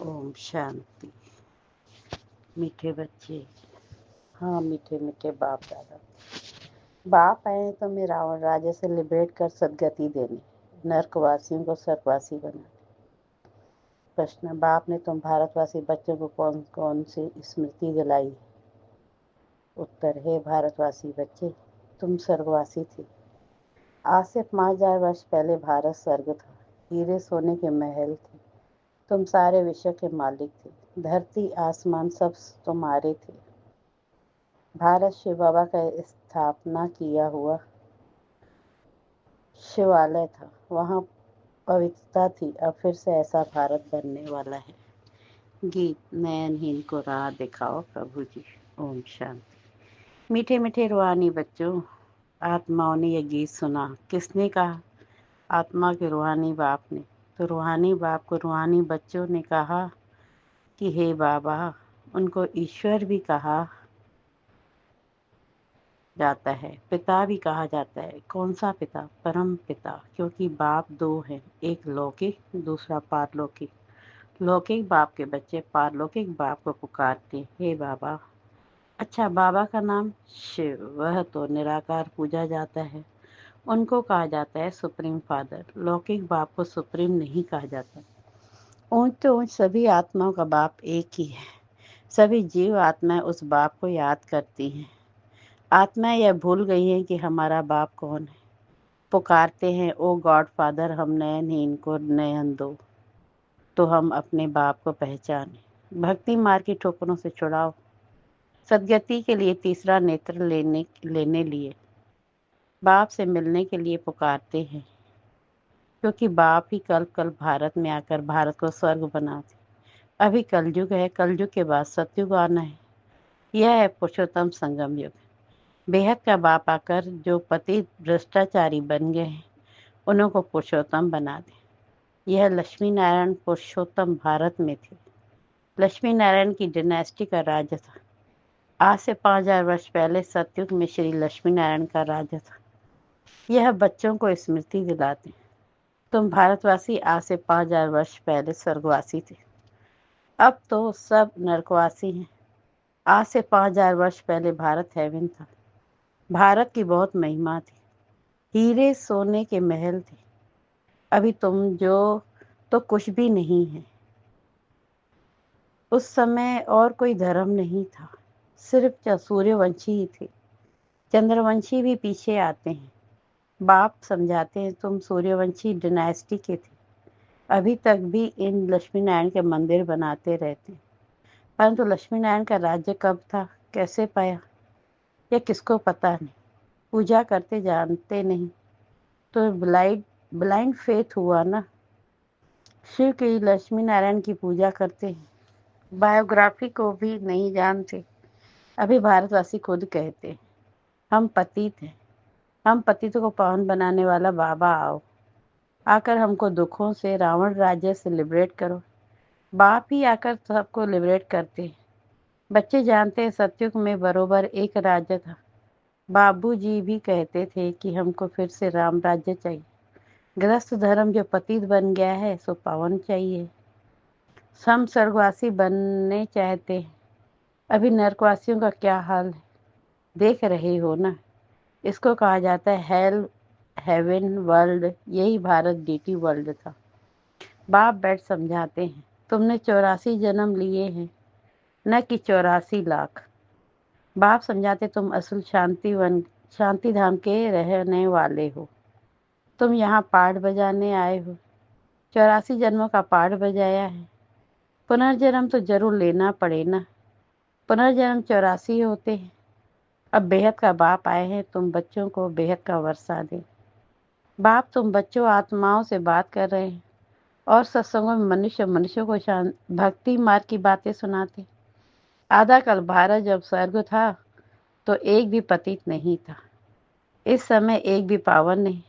ओम शांति। मीठे बच्चे, हाँ मीठे मीठे बाप दादा। बाप आए तो मैं रावण राजा से लिबरेट कर सदगति देने, नरकवासियों को स्वर्गवासी बना। प्रश्न, बाप ने तुम भारतवासी बच्चों को कौन कौन सी स्मृति दिलाई? उत्तर, है भारतवासी बच्चे, तुम स्वर्गवासी थे। आज से 5000 वर्ष पहले भारत स्वर्ग था। हीरे सोने के महल थे। तुम सारे विश्व के मालिक थे। धरती आसमान सब तुम्हारे थे। भारत शिव बाबा का स्थापना किया हुआ शिवालय था। वहाँ पवित्रता थी। अब फिर से ऐसा भारत बनने वाला है। गीत, नयनहीन को राह दिखाओ प्रभु जी। ओम शांति। मीठे मीठे रूहानी बच्चों, आत्माओं ने यह गीत सुना। किसने कहा? आत्मा के रूहानी बाप ने। तो रूहानी बाप को रूहानी बच्चों ने कहा कि हे बाबा। उनको ईश्वर भी कहा जाता है, पिता भी कहा जाता है। कौन सा पिता? परम पिता। क्योंकि बाप दो हैं, एक लौकिक, दूसरा पारलौकिक। लौकिक बाप के बच्चे पारलौकिक बाप को पुकारते, हे बाबा। अच्छा, बाबा का नाम शिव, वह तो निराकार पूजा जाता है। उनको कहा जाता है सुप्रीम फादर। लौकिक बाप को सुप्रीम नहीं कहा जाता। ऊंच तो ऊंच सभी आत्माओं का बाप एक ही है। सभी जीव आत्माएं उस बाप को याद करती हैं। आत्माएं यह भूल गई हैं कि हमारा बाप कौन है। पुकारते हैं, ओ गॉड फादर, हम नयनहीन को नयन दो, तो हम अपने बाप को पहचाने। भक्ति मार्ग की ठोकरों से छुड़ाओ। सदगति के लिए तीसरा नेत्र लेने लिए बाप से मिलने के लिए पुकारते हैं। क्योंकि बाप ही कल भारत में आकर भारत को स्वर्ग बनाते। अभी कलयुग है, कलयुग के बाद सतयुग आना है। यह है पुरुषोत्तम संगम युग। बेहद का बाप आकर जो पति भ्रष्टाचारी बन गए हैं, उनको पुरुषोत्तम बना दे। यह लक्ष्मी नारायण पुरुषोत्तम भारत में थे। लक्ष्मी नारायण की डिनेस्टी का राज्य था। आज से 5000 वर्ष पहले सतयुग में श्री लक्ष्मी नारायण का राज्य था। यह बच्चों को स्मृति दिलाते। तुम भारतवासी आज से 5000 वर्ष पहले स्वर्गवासी थे। अब तो सब नरकवासी हैं। आज से 5000 वर्ष पहले भारत हेवन था। भारत की बहुत महिमा थी। हीरे सोने के महल थे। अभी तुम जो तो कुछ भी नहीं है। उस समय और कोई धर्म नहीं था, सिर्फ सूर्यवंशी ही थे। चंद्रवंशी भी पीछे आते हैं। बाप समझाते हैं, तुम सूर्यवंशी डिनेस्टी के थे। अभी तक भी इन लक्ष्मी नारायण के मंदिर बनाते रहते। परंतु लक्ष्मी नारायण का राज्य कब था, कैसे पाया, यह किसको पता नहीं। पूजा करते जानते नहीं तो ब्लाइंड फेथ हुआ ना। शिव की लक्ष्मी नारायण की पूजा करते हैं, बायोग्राफी को भी नहीं जानते। अभी भारतवासी खुद कहते हैं, हम पतित हैं। हम पतितों को पावन बनाने वाला बाबा आओ, आकर हमको दुखों से, रावण राज्य से लिबरेट करो। बाप ही आकर सबको लिबरेट करते हैं। बच्चे जानते हैं सतयुग में बरोबर एक राज्य था। बाबूजी भी कहते थे कि हमको फिर से राम राज्य चाहिए। गृहस्थ धर्म जो पतित बन गया है सो पावन चाहिए। हम स्वर्गवासी बनने चाहते हैं। अभी नरकवासियों का क्या हाल है, देख रहे हो ना। इसको कहा जाता है हेल, हेवन, वर्ल्ड। यही भारत डीटी वर्ल्ड था। बाप बैठ समझाते हैं, तुमने 84 जन्म लिए हैं, न कि 84 लाख। बाप समझाते, तुम असल शांति धाम के रहने वाले हो। तुम यहाँ पाठ बजाने आए हो। 84 जन्मों का पाठ बजाया है। पुनर्जन्म तो जरूर लेना पड़े ना। पुनर्जन्म 84 होते हैं। अब बेहद का बाप आए हैं, तुम बच्चों को बेहद का वर्षा दे। बाप, तुम बच्चों आत्माओं से बात कर रहे हैं और सत्संगों में मनुष्यों को भक्ति मार्ग की बातें सुनाते। आधा कल भारत जब स्वर्ग था तो एक भी पतित नहीं था। इस समय एक भी पावन नहीं।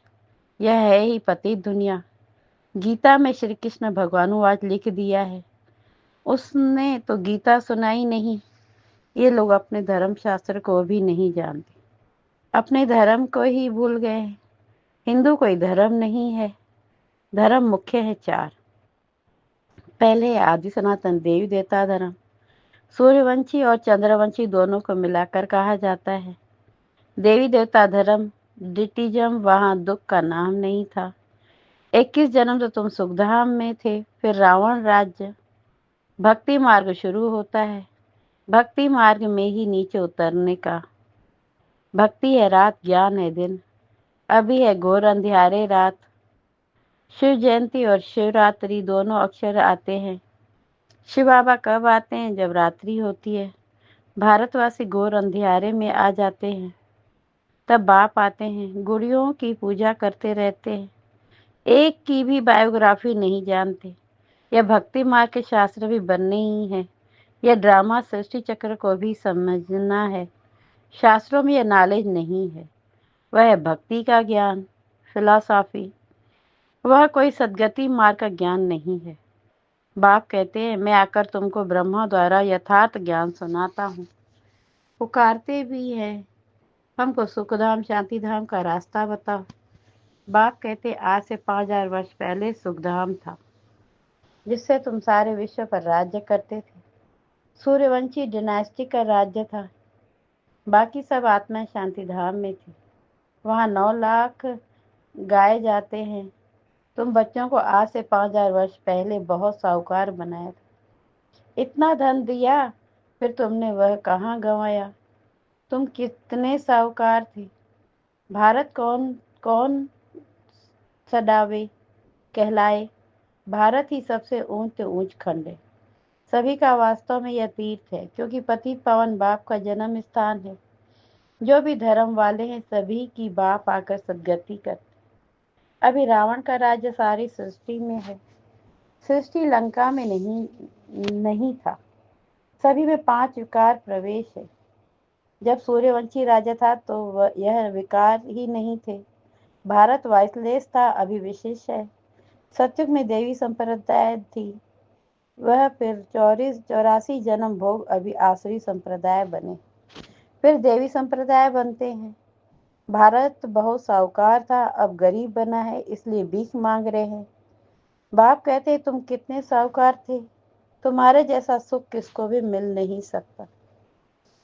यह है ही पतित दुनिया। गीता में श्री कृष्ण भगवान आज लिख दिया है। उसने तो गीता सुनाई नहीं। ये लोग अपने धर्म शास्त्र को भी नहीं जानते, अपने धर्म को ही भूल गए। हिंदू कोई धर्म नहीं है। धर्म मुख्य है 4। पहले आदि सनातन देवी देवता धर्म सूर्यवंशी और चंद्रवंशी दोनों को मिलाकर कहा जाता है। देवी देवता धर्म डिटिज्म वहां दुख का नाम नहीं था। 21 जन्म तो तुम सुखधाम में थे, फिर रावण राज्य। भक्ति मार्ग शुरू होता है, भक्ति मार्ग में ही नीचे उतरने का। भक्ति है रात, ज्ञान है दिन, अभी है घोर अंधियारे रात। शिव जयंती और शिवरात्रि दोनों अक्षर आते हैं। शिव बाबा कब आते हैं? जब रात्रि होती है, भारतवासी घोर अंधियारे में आ जाते हैं, तब बाप आते हैं। गुड़ियों की पूजा करते रहते हैं, एक की भी बायोग्राफी नहीं जानते। यह भक्ति मार्ग के शास्त्र भी बनने ही है। यह ड्रामा सृष्टि चक्र को भी समझना है। शास्त्रों में यह नॉलेज नहीं है, वह है भक्ति का ज्ञान, फिलॉसफी। वह कोई सदगति मार्ग का ज्ञान नहीं है। बाप कहते हैं, मैं आकर तुमको ब्रह्मा द्वारा यथार्थ ज्ञान सुनाता हूँ। पुकारते भी हैं, हमको सुखधाम शांतिधाम का रास्ता बताओ। बाप कहते, आज से 5000 वर्ष पहले सुखधाम था, जिससे तुम सारे विश्व पर राज्य करते थे। सूर्यवंशी डिनास्टी का राज्य था, बाकी सब आत्माएं शांतिधाम में थी। वहां 9 लाख गाए जाते हैं। तुम बच्चों को आज से 5000 वर्ष पहले बहुत साहूकार बनाया था। इतना धन दिया, फिर तुमने वह कहाँ गंवाया? तुम कितने साहूकार थे? भारत कौन कौन सदावे कहलाए? भारत ही सबसे ऊंच ऊंच खंड है। सभी का वास्तव में यह तीर्थ है, क्योंकि पतित पावन बाप का जन्म स्थान है। जो भी धर्म वाले हैं, सभी की बाप आकर सदगति करते। अभी रावण का राज्य सारी सृष्टि में है। सृष्टि लंका में नहीं था। सभी में 5 विकार प्रवेश है। जब सूर्यवंशी राजा था तो यह विकार ही नहीं थे। भारत वाइसलेस था, अभी विशेष है। सत्युग में देवी संप्रदाय थी, वह फिर 84 जन्म भोग, अभी आसुरी संप्रदाय बने, फिर देवी संप्रदाय बनते हैं। भारत बहुत साहूकार था, अब गरीब बना है, इसलिए भीख मांग रहे हैं। बाप कहते, तुम कितने साहूकार थे, तुम्हारे जैसा सुख किसको भी मिल नहीं सकता।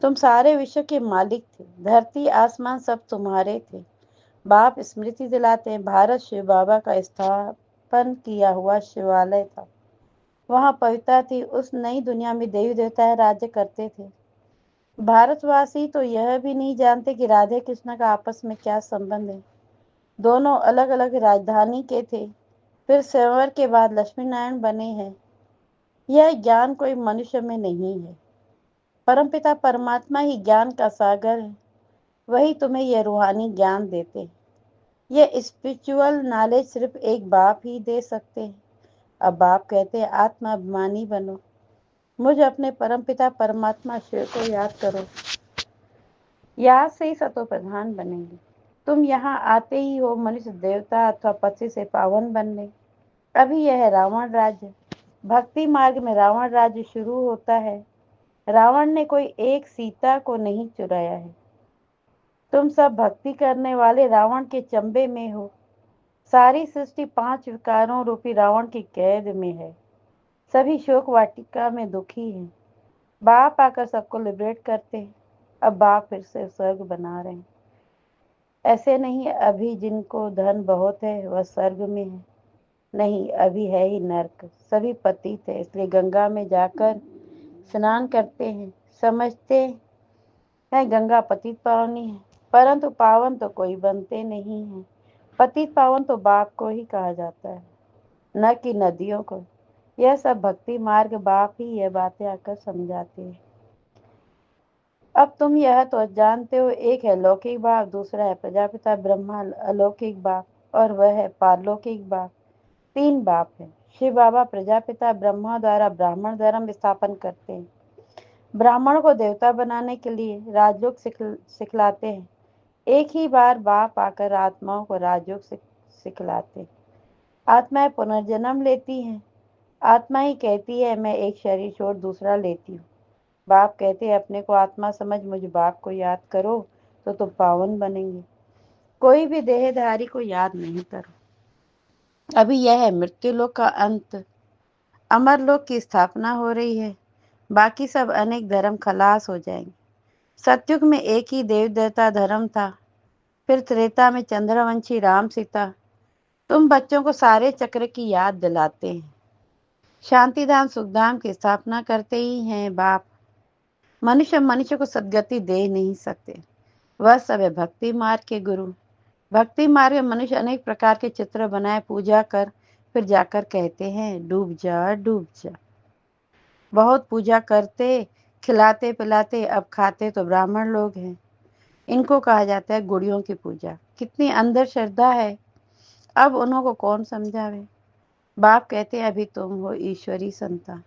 तुम सारे विश्व के मालिक थे, धरती आसमान सब तुम्हारे थे। बाप स्मृति दिलाते हैं, भारत शिव बाबा का स्थापन किया हुआ शिवालय था। वहां पवित्रता थी। उस नई दुनिया में देवी देवता राज्य करते थे। भारतवासी तो यह भी नहीं जानते कि राधे कृष्ण का आपस में क्या संबंध है। दोनों अलग अलग राजधानी के थे, फिर स्वयंवर के बाद लक्ष्मी नारायण बने हैं। यह ज्ञान कोई मनुष्य में नहीं है। परमपिता परमात्मा ही ज्ञान का सागर है, वही तुम्हें यह रूहानी ज्ञान देते हैं। यह स्पिरिचुअल नॉलेज सिर्फ एक बाप ही दे सकते हैं। अब बाप कहते हैं, आत्माभिमानी बनो, मुझ अपने परमपिता परमात्मा शिव को याद करो। याद से ही सतो प्रधान बनेंगे। तुम यहाँ आते ही हो मनुष्य देवता अथवा पति से पावन बनने। अभी यह है रावण राज्य। भक्ति मार्ग में रावण राज्य शुरू होता है। रावण ने कोई एक सीता को नहीं चुराया है। तुम सब भक्ति करने वाले रावण के चंबे में हो। सारी सृष्टि 5 विकारों रूपी रावण की कैद में है। सभी शोक वाटिका में दुखी हैं। बाप आकर सबको लिबरेट करते हैं। अब बाप फिर से स्वर्ग बना रहे हैं। ऐसे नहीं, अभी जिनको धन बहुत है वह स्वर्ग में है। नहीं, अभी है ही नर्क। सभी पतित है, इसलिए गंगा में जाकर स्नान करते हैं। समझते हैं गंगा पतित पावनी है, परंतु पावन तो कोई बनते नहीं है। पतित पावन तो बाप को ही कहा जाता है, न कि नदियों को। यह सब भक्ति मार्ग बाप ही यह बातें आकर समझाते हैं। अब तुम यह तो जानते हो, एक है लौकिक बाप, दूसरा है प्रजापिता ब्रह्मा अलौकिक बाप, और वह है पारलौकिक बाप। 3 बाप है। शिव बाबा प्रजापिता ब्रह्मा द्वारा ब्राह्मण धर्म स्थापन करते हैं। ब्राह्मण को देवता बनाने के लिए राजयोग सिखलाते हैं। एक ही बार बाप आकर आत्माओं को राजयोग सिखलाते हैं। आत्माएं पुनर्जन्म लेती हैं। आत्मा ही कहती है, मैं एक शरीर छोड़ दूसरा लेती हूँ। बाप कहते हैं, अपने को आत्मा समझ मुझ बाप को याद करो तो तुम पावन बनेंगे। कोई भी देहधारी को याद नहीं करो। अभी यह है मृत्युलोक का अंत। अमरलोक की स्थापना हो रही है, बाकी सब अनेक धर्म खलास हो जाएंगे। सतयुग में एक ही देव देवता धर्म था, फिर त्रेता में चंद्रवंशी राम सीता। तुम बच्चों को सारे चक्र की याद दिलाते हैं। शांतिधाम सुखधाम की स्थापना करते ही हैं बाप। मनुष्य मनुष्य को सदगति दे नहीं सकते, वह सब है भक्ति मार्ग के गुरु। भक्ति मार्ग में मनुष्य अनेक प्रकार के चित्र बनाए पूजा कर फिर जाकर कहते हैं डूब जा डूब जा। बहुत पूजा करते, खिलाते पिलाते, अब खाते तो ब्राह्मण लोग हैं। इनको कहा जाता है गुड़ियों की पूजा। कितनी अंदर श्रद्धा है, अब उन्हों को कौन समझावे। बाप कहते हैं अभी तुम हो ईश्वरी संतान,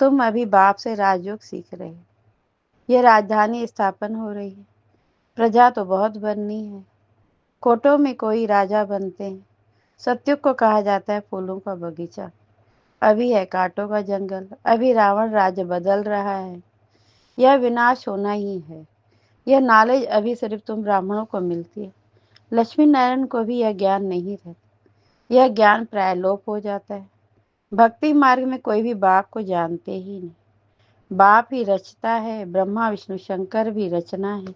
तुम अभी बाप से राजयोग सीख रहे हो। यह राजधानी स्थापन हो रही है, प्रजा तो बहुत बननी है। कोटों में कोई राजा बनते हैं। सतयुग को कहा जाता है फूलों का बगीचा, अभी है कांटों का जंगल। अभी रावण राज्य बदल रहा है, यह विनाश होना ही है। यह नॉलेज अभी सिर्फ तुम ब्राह्मणों को मिलती है, लक्ष्मी नारायण को भी यह ज्ञान नहीं रहता। यह ज्ञान प्राय लोप हो जाता है। भक्ति मार्ग में कोई भी बाप को जानते ही नहीं। बाप ही रचता है, ब्रह्मा विष्णु शंकर भी रचना है।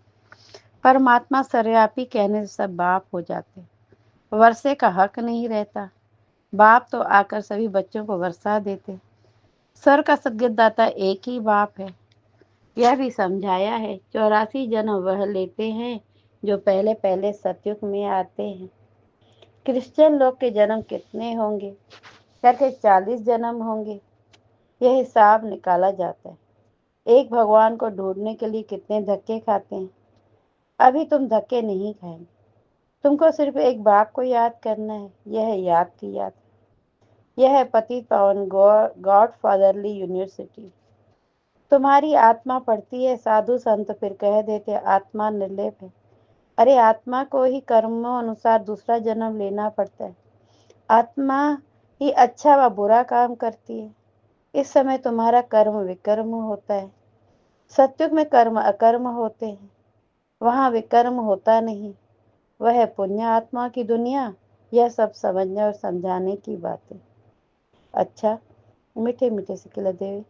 परमात्मा सर्वव्यापी कहने से सब बाप हो जाते। वर्षे का हक नहीं रहता, बाप तो आकर सभी बच्चों को वर्षा देते। स्वर का सद्गतदाता एक ही बाप है, यह भी समझाया है। 84 जन्म वह लेते हैं जो पहले पहले सतयुग में आते हैं। क्रिश्चियन लोग के जन्म कितने होंगे, करके 40 जन्म होंगे, यह हिसाब निकाला जाता है। एक भगवान को ढूंढने के लिए कितने धक्के खाते हैं। अभी तुम धक्के नहीं खाएंगे, तुमको सिर्फ एक बाप को याद करना है। यह है याद की याद, यह है पतित पावन गॉड फादरली यूनिवर्सिटी। तुम्हारी आत्मा पढ़ती है, साधु संत फिर कह देते आत्मा निर्लेप है। अरे आत्मा को ही कर्मों अनुसार दूसरा जन्म लेना पड़ता है। आत्मा ही अच्छा व बुरा काम करती है। इस समय तुम्हारा कर्म विकर्म होता है। सतयुग में कर्म अकर्म होते हैं, वहां विकर्म होता नहीं। वह है पुण्य आत्मा की दुनिया। यह सब समझने और समझाने की बातें। अच्छा, मीठे मीठे से खिला देवे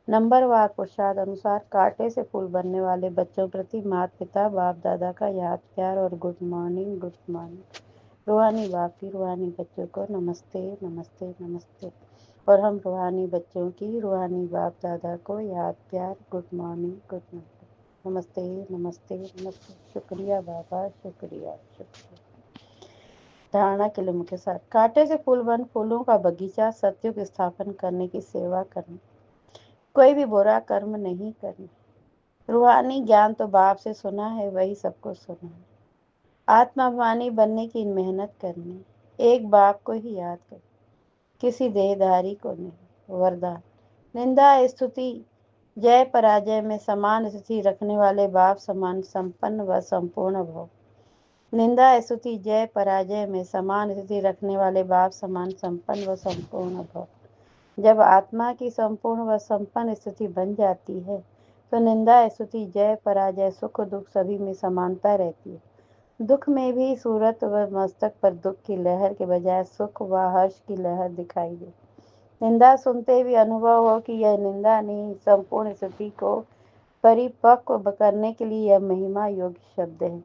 नंबरवार प्रसाद अनुसार कांटे से फूल बनने वाले बच्चों प्रति माता पिता बाप दादा का याद प्यार और गुड मॉर्निंग गुड मॉर्निंग। रूहानी बाप की रूहानी बच्चों को नमस्ते नमस्ते नमस्ते। और हम रूहानी बच्चों की रूहानी बाप दादा को याद प्यार गुड मॉर्निंग गुड मॉर्निंग नमस्ते नमस्ते नमस्ते। शुक्रिया बाबा, शुक्रिया शुक्रिया। धारणा के लिए मुख्य सार। कांटे से फूल बन फूलों का बगीचा सतयुग स्थापन करने की सेवा करनी, कोई भी बुरा कर्म नहीं करना। रूहानी ज्ञान तो बाप से सुना है, वही सबको सुना है। आत्माभिमानी बनने की मेहनत करनी, एक बाप को ही याद कर, किसी देहधारी को नहीं। वरदान। निंदा स्तुति जय पराजय में समान स्थिति रखने वाले बाप समान संपन्न व संपूर्ण भव। निंदा स्तुति जय पराजय में समान स्थिति रखने वाले बाप समान संपन्न व संपूर्ण भव। जब आत्मा की संपूर्ण व संपन्न स्थिति बन जाती है तो निंदा स्तुति जय पराजय सुख दुख सभी में समानता रहती है। दुख में भी सूरत व मस्तक पर दुख की लहर के बजाय सुख व हर्ष की लहर दिखाई दे। निंदा सुनते भी अनुभव हो कि यह निंदा नहीं, संपूर्ण स्थिति को परिपक्व करने के लिए यह महिमा योग्य शब्द है।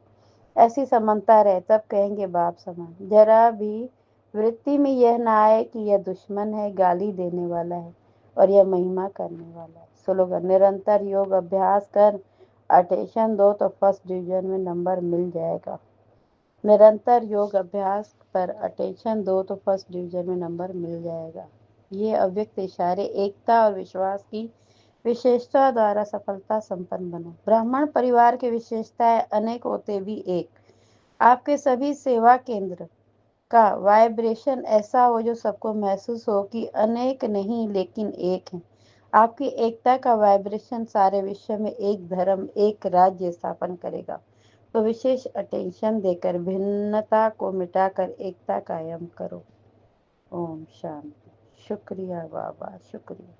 ऐसी समानता रहे तब कहेंगे बाप समान। जरा भी वृत्ति में यह ना आए कि यह दुश्मन है, गाली देने वाला है और यह महिमा करने वाला है। स्लोगन। निरंतर योग अभ्यास कर अटेंशन दो तो फर्स्ट डिवीजन में नंबर मिल जाएगा। निरंतर योग अभ्यास पर अटेंशन दो तो फर्स्ट डिवीजन में नंबर मिल जाएगा। ये अव्यक्त इशारे एकता और विश्वास की विशेषता द्वारा सफलता संपन्न बनो। ब्राह्मण परिवार की विशेषताएं अनेक होते भी एक। आपके सभी सेवा केंद्र का वाइब्रेशन ऐसा हो जो सबको महसूस हो कि अनेक नहीं लेकिन एक है। आपकी एकता का वाइब्रेशन सारे विश्व में एक धर्म एक राज्य स्थापन करेगा। तो विशेष अटेंशन देकर भिन्नता को मिटाकर एकता कायम करो। ओम शांति। शुक्रिया बाबा, शुक्रिया।